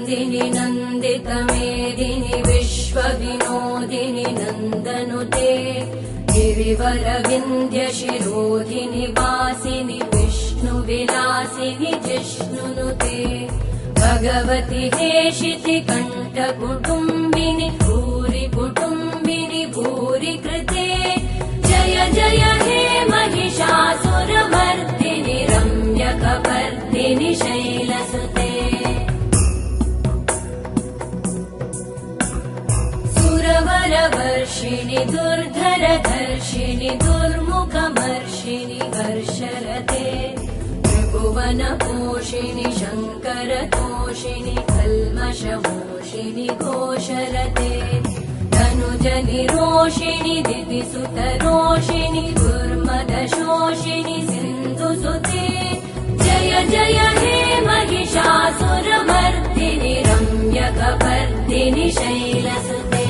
नन्दिनि नन्दितमेदिनि विश्वविनोदिनि नन्दनुते गिरिवरविन्ध्यशिरोधिनि वासिनि विष्णुविलासिनि जिष्णुनुते भगवति हेशिति कण्ठकुटुम्बिनि भूरि कुटुम्बिनि भूरि कृते जय जय हे महिषासुरमर्दिनि रम्यकपर्दिनि शैलसुते सुरवरवर्षिणि दुर्धरधर्षिणि दुर्मुखमर्षिणि हर्षरते त्रिभुवनपोषिणि शङ्करतोषिणि कल्मषमोषिणि घोषरते तनुजनिरोषिणि दितिसुतरोषिणि दुर्मदशोषिणि सिन्धुसुते जय जय हे महिषासुरमर्दिनि रम्यकपर्दिनि शैलसुते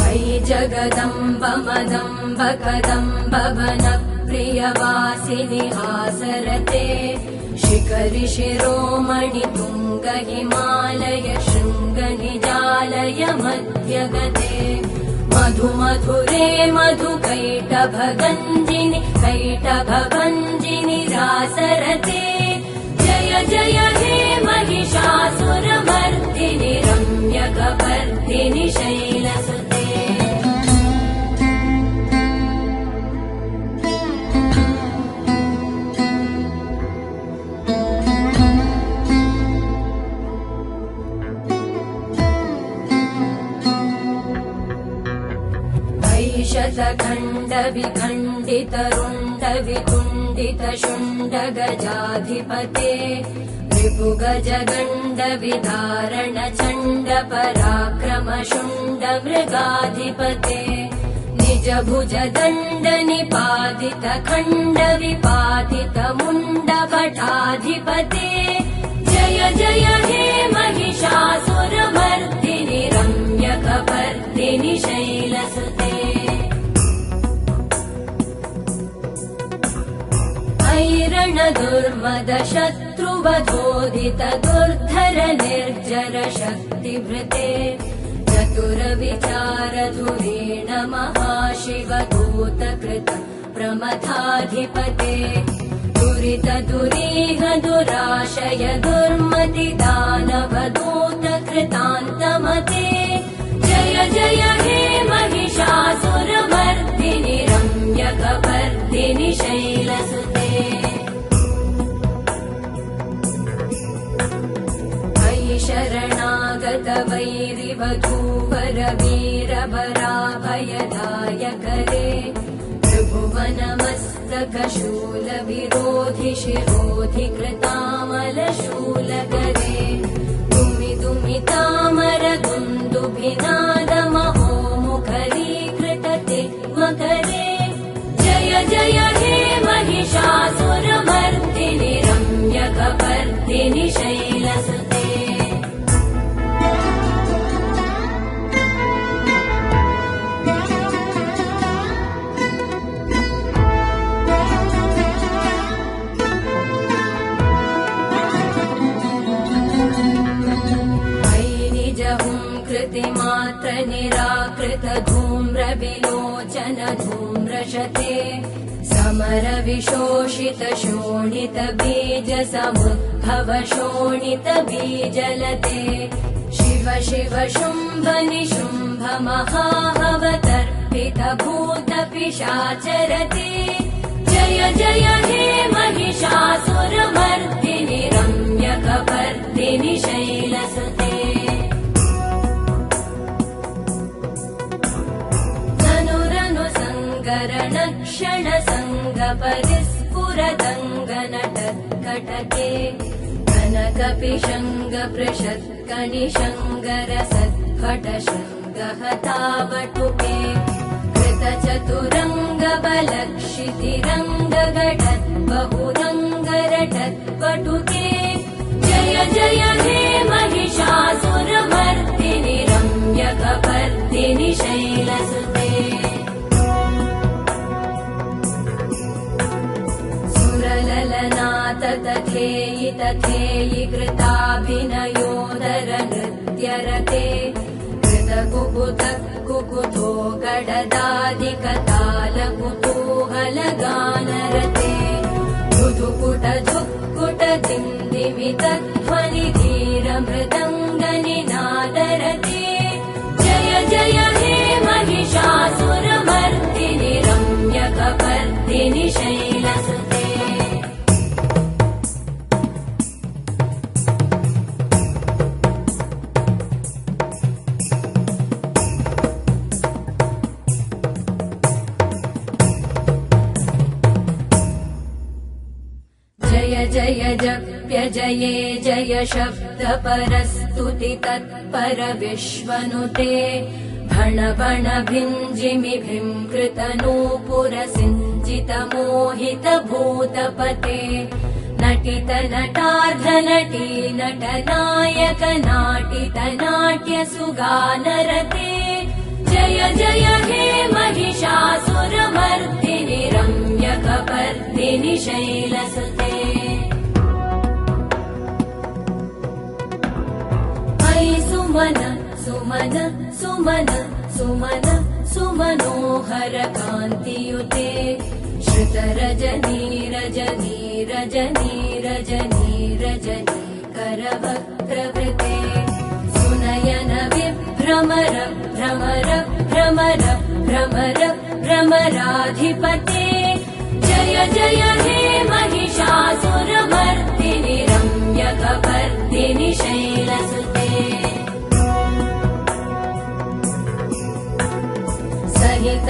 अयि जगदम्ब मदम्ब कदम्ब वनप्रियवासिनि हासरते शिखरि शिरोमणि तुङ्ग हिमालय शृङ्गनिजालय मध्यगते मधुमधुरे मधुकैटभगञ्जिनि कैटभभञ्जिनि रासरते जय जय हे महिषासुरमर्दिनि रम्यकपर्दिनि शैलसुते शतखण्ड विखण्डित रुण्ड वितुण्डित शुण्ड गजाधिपते रिपुगज गण्ड विदारण चण्ड पराक्रम शुण्ड मृगाधिपते निज भुज दण्ड निपातित खण्ड विपातित मुण्ड भटाधिपते जय जय हे महिषासुरमर्दिनि रम्यकपर्दिनि शैलसुते ऐरण दुर्मद शत्रुवधोदित दुर्धर निर्जर शक्तिभृते चतुर विचार धुरेण महाशिव दूतकृत प्रमथाधिपते दुरित दुरीह दुराशय दुर्मति दानव दूतकृतान्तमते जय जय हे महिषासुरमर्दिनि रम्यकपर्दिनि शैलसुते अयि शरणागत वैरिवधूवर वीरवराभयदायकरे त्रिभुवनमस्तक शूलविरोधि शिरोधि कृतामलशूलकरे दुमि दुमि तामर दुन्दुभिनाद महोमुखरीकृतते मकरे जय जय हे महिषासुरमर्दिनि रम्यकपर्दिनि शैलसुते मात्र निराकृत धूम्र विलोचन धूम्रशते समर विशोषित शोणित बीज समुद्भव शोणित बीजलते शिव शिव शुम्भ निशुम्भ महाहवतर्पित भूत पिशाचरते जय जय हे महिषासुरमर्दिनि रम्यकपर्दिनि शैलसुते क्षण संग परिस्फुरदङ्गनटत्कटके कनकपिशङ्ग पृषत्कनिशङ्गर सत्फटशृङ्गहतावटुके कृतचतुरङ्ग बलक्षितिरङ्गघटत् बहुरङ्गरटत्पटुके जय जय हे महिषासुरमर्दिनि रम्यकपर्दिनि शैलसुते गडदादिकतालकुतूहलगानरते मृदुकुट झुक्कुट दिन्दिमितध्वनि धीरमृदङ्गनिनादरते जय जय हे महिषासुरमर्दिनि रम्यकपर्दिनि शैलसुते जय जय जप्य जये जय शब्द परस्तुति तत्पर विश्वनुते भण भण भिञ्जिमि भीङ्कृत नूपुर सिञ्जित मोहित भूतपते नटित नटार्ध नटी नट नायक नाटित नाट्य सुगानरते जय जय हे महिषासुरमर्दिनि रम्यकपर्दिनि शैलसुते सुमन सुमन सुमन सुमन सुमनोहर कान्तियुते श्रुत रजनी रजनी रजनी रजनी रजनी करवक्त्रवृते सुनयन विभ्रमर भ्रमर भ्रमर भ्रमर भ्रमराधिपते जय जय हे महिषासुरमर्दिनि रम्यकपर्दिनि शैलसुते सहित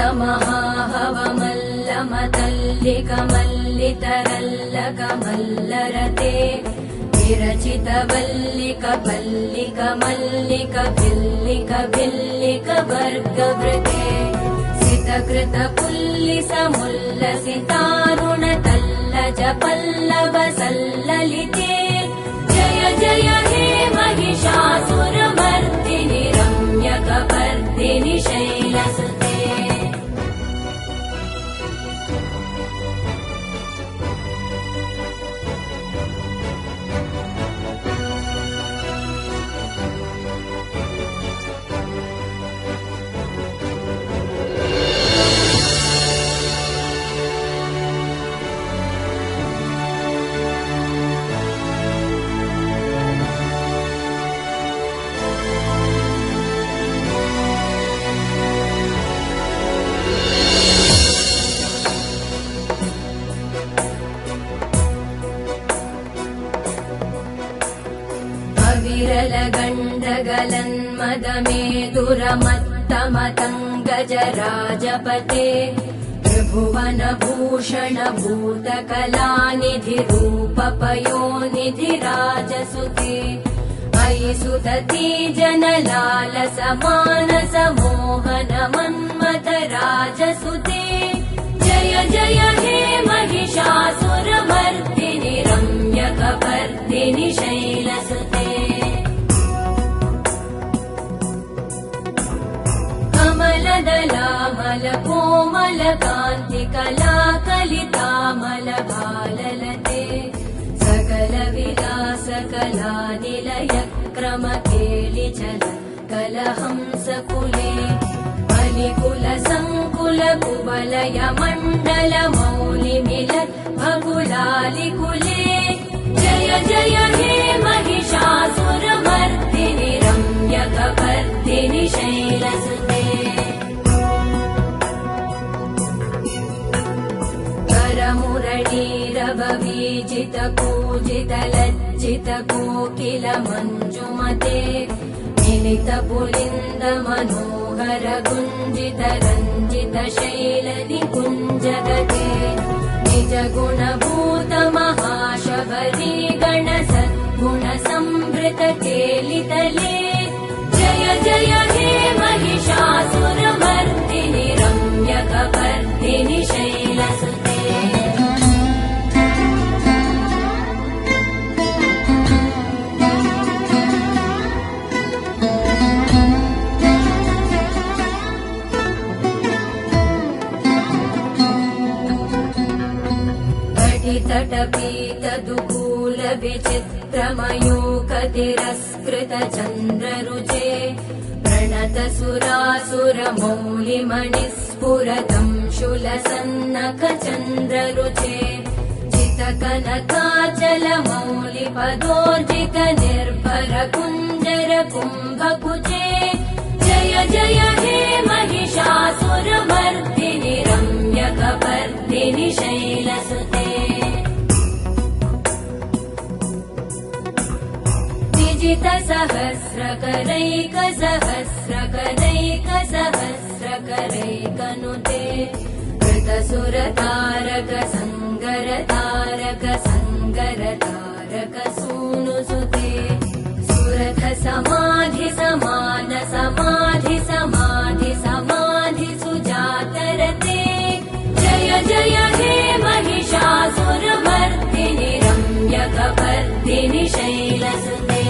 महाहवमल्लमतल्लिकमल्लितरल्लकमल्लरते विरचित वल्लिक पल्लिक मल्लिक भिल्लिक भिल्लिक वर्गवृते सितकृत पुल्लिस मुल्लसितारुण तल्लज पल्लव सल्ललिते जय जय हे महिषासुरमर्दिनि रम्यकपर्दिनि शैलसुते विरलगण्डगलन्मदमेदुरमत्तमतङ्गजराजपते त्रिभुवनभूषण भूतकलानिधिरूपपयोनिधिराजसुते अयि सुदती जनलालसमानस मोहन मन्मथ राजसुते जय जय हे महिषासुरमर्दिनि रम्यकपर्दिनि शैलसुते कमलदलामल कोमल कान्ति कलाकलितामल भाललते सकल विलास कलानिलय क्रम केलिचल कलहंसकुले बलिकुल संकुल कुवलय मण्डल मौलिमिलत् भकुलालिकुले जय जय हे महिषासुरमर्दिनि रम्यकपर्दिनि शैलसुते करमुरलीरववीजित कूजित लज्जित कोकिल मञ्जुमते मिलित पुलिन्द मनोहर गुञ्जित रञ्जित शैल निकुञ्जगते निज गुणभूत महाशबरी गण सद्गुण संभृत केलितले जय जय हे महिषासुरमर्दिनि रम्यकपर्दिनि शैलसुते तटपीत दुकूल विचित्रमयूख तिरस्कृत चन्द्ररुचे प्रण प्रणतसुरासुरमौलिमणिस्फुरतम् शूलसन्नखचन्द्ररुचे जितकनकाचलमौलिपदोर्जितनिर्भरकुञ्जरकुम्भकुचे जय जय हे महिषासुरमर्दिनि रम्यकपर्दिनि शैलसुते विजितसहस्रकरैकसहस्रकरैकसहस्रकरैकनुते कृतसुरतारक संगरतारक संगरतारक सूनुसुते सुरथ समाधि समान समाधि समाधि समाधि सुजातरते जय जय हे महिषासुरमर्दिनि रम्यकपर्दिनि शैलसुते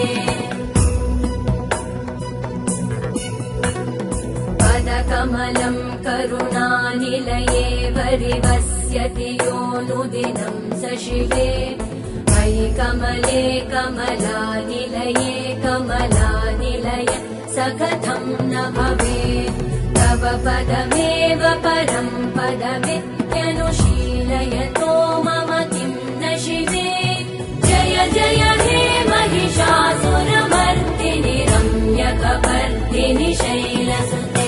पदकमलम् करुणानिलये वरिवस्यति योऽनुदिनं स शिवे मयि कमले कमलानिलये कमलानिलय स कथं न भवेत् तव पदमेव परं पदमित्यनुशीलयतो मम किं न शिवे जय जय हे महिषासुरमर्दिनि रम्यकपर्दिनि शैलसुते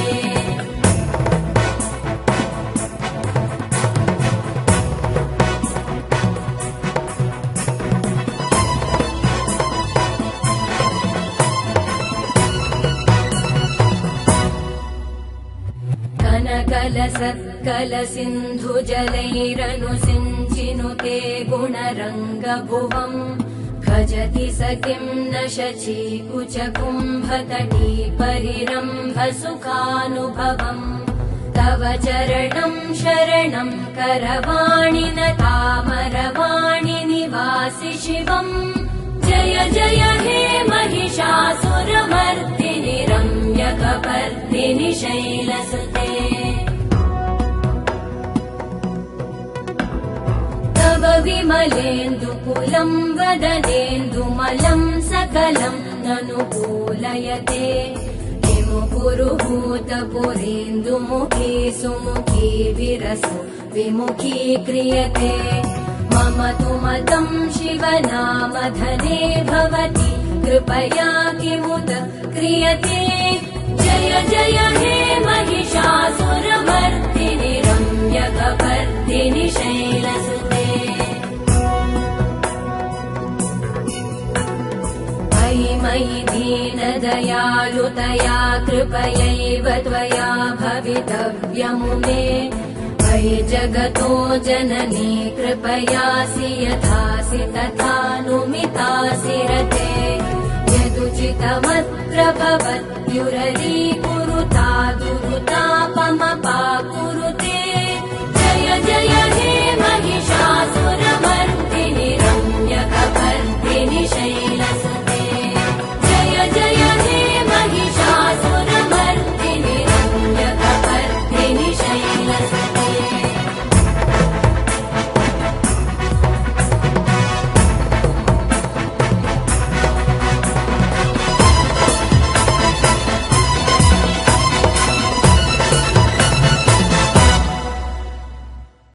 कनकलसत्कलसिन्धुजलैरनुसिञ्चिनुते गुणरङ्गभुवम् भजति स किं न शचीकुचकुम्भतटी परिरम्भसुखानुभवम् तव चरणं शरणं करवाणि न तामरवाणि निवासि शिवम् जय जय हे महिषासुरमर्दिनि रम्यकपर्दिनि शैलसुते तव विमलेन्दुकुलं वदनेन्दुमलं सकलं ननुकूलयते किमुपुरुहूतपुरेन्दुमुखी सुमुखी विरसो विमुखी क्रियते मम तु मतं शिवनामधने भवति कृपया किमुत क्रियते जय जय हे महिषासुरमर्दिनि रम्यकपर्दिनि शैलसुते मयि मयि दीनदयालुतया कृपयैव त्वया भवितव्यमुमे मयि जगतो जननी कृपयासि यथासि तथानुमितासि रते यदुचितमत्र भवत्युररीकुरुता दुरुतापमपा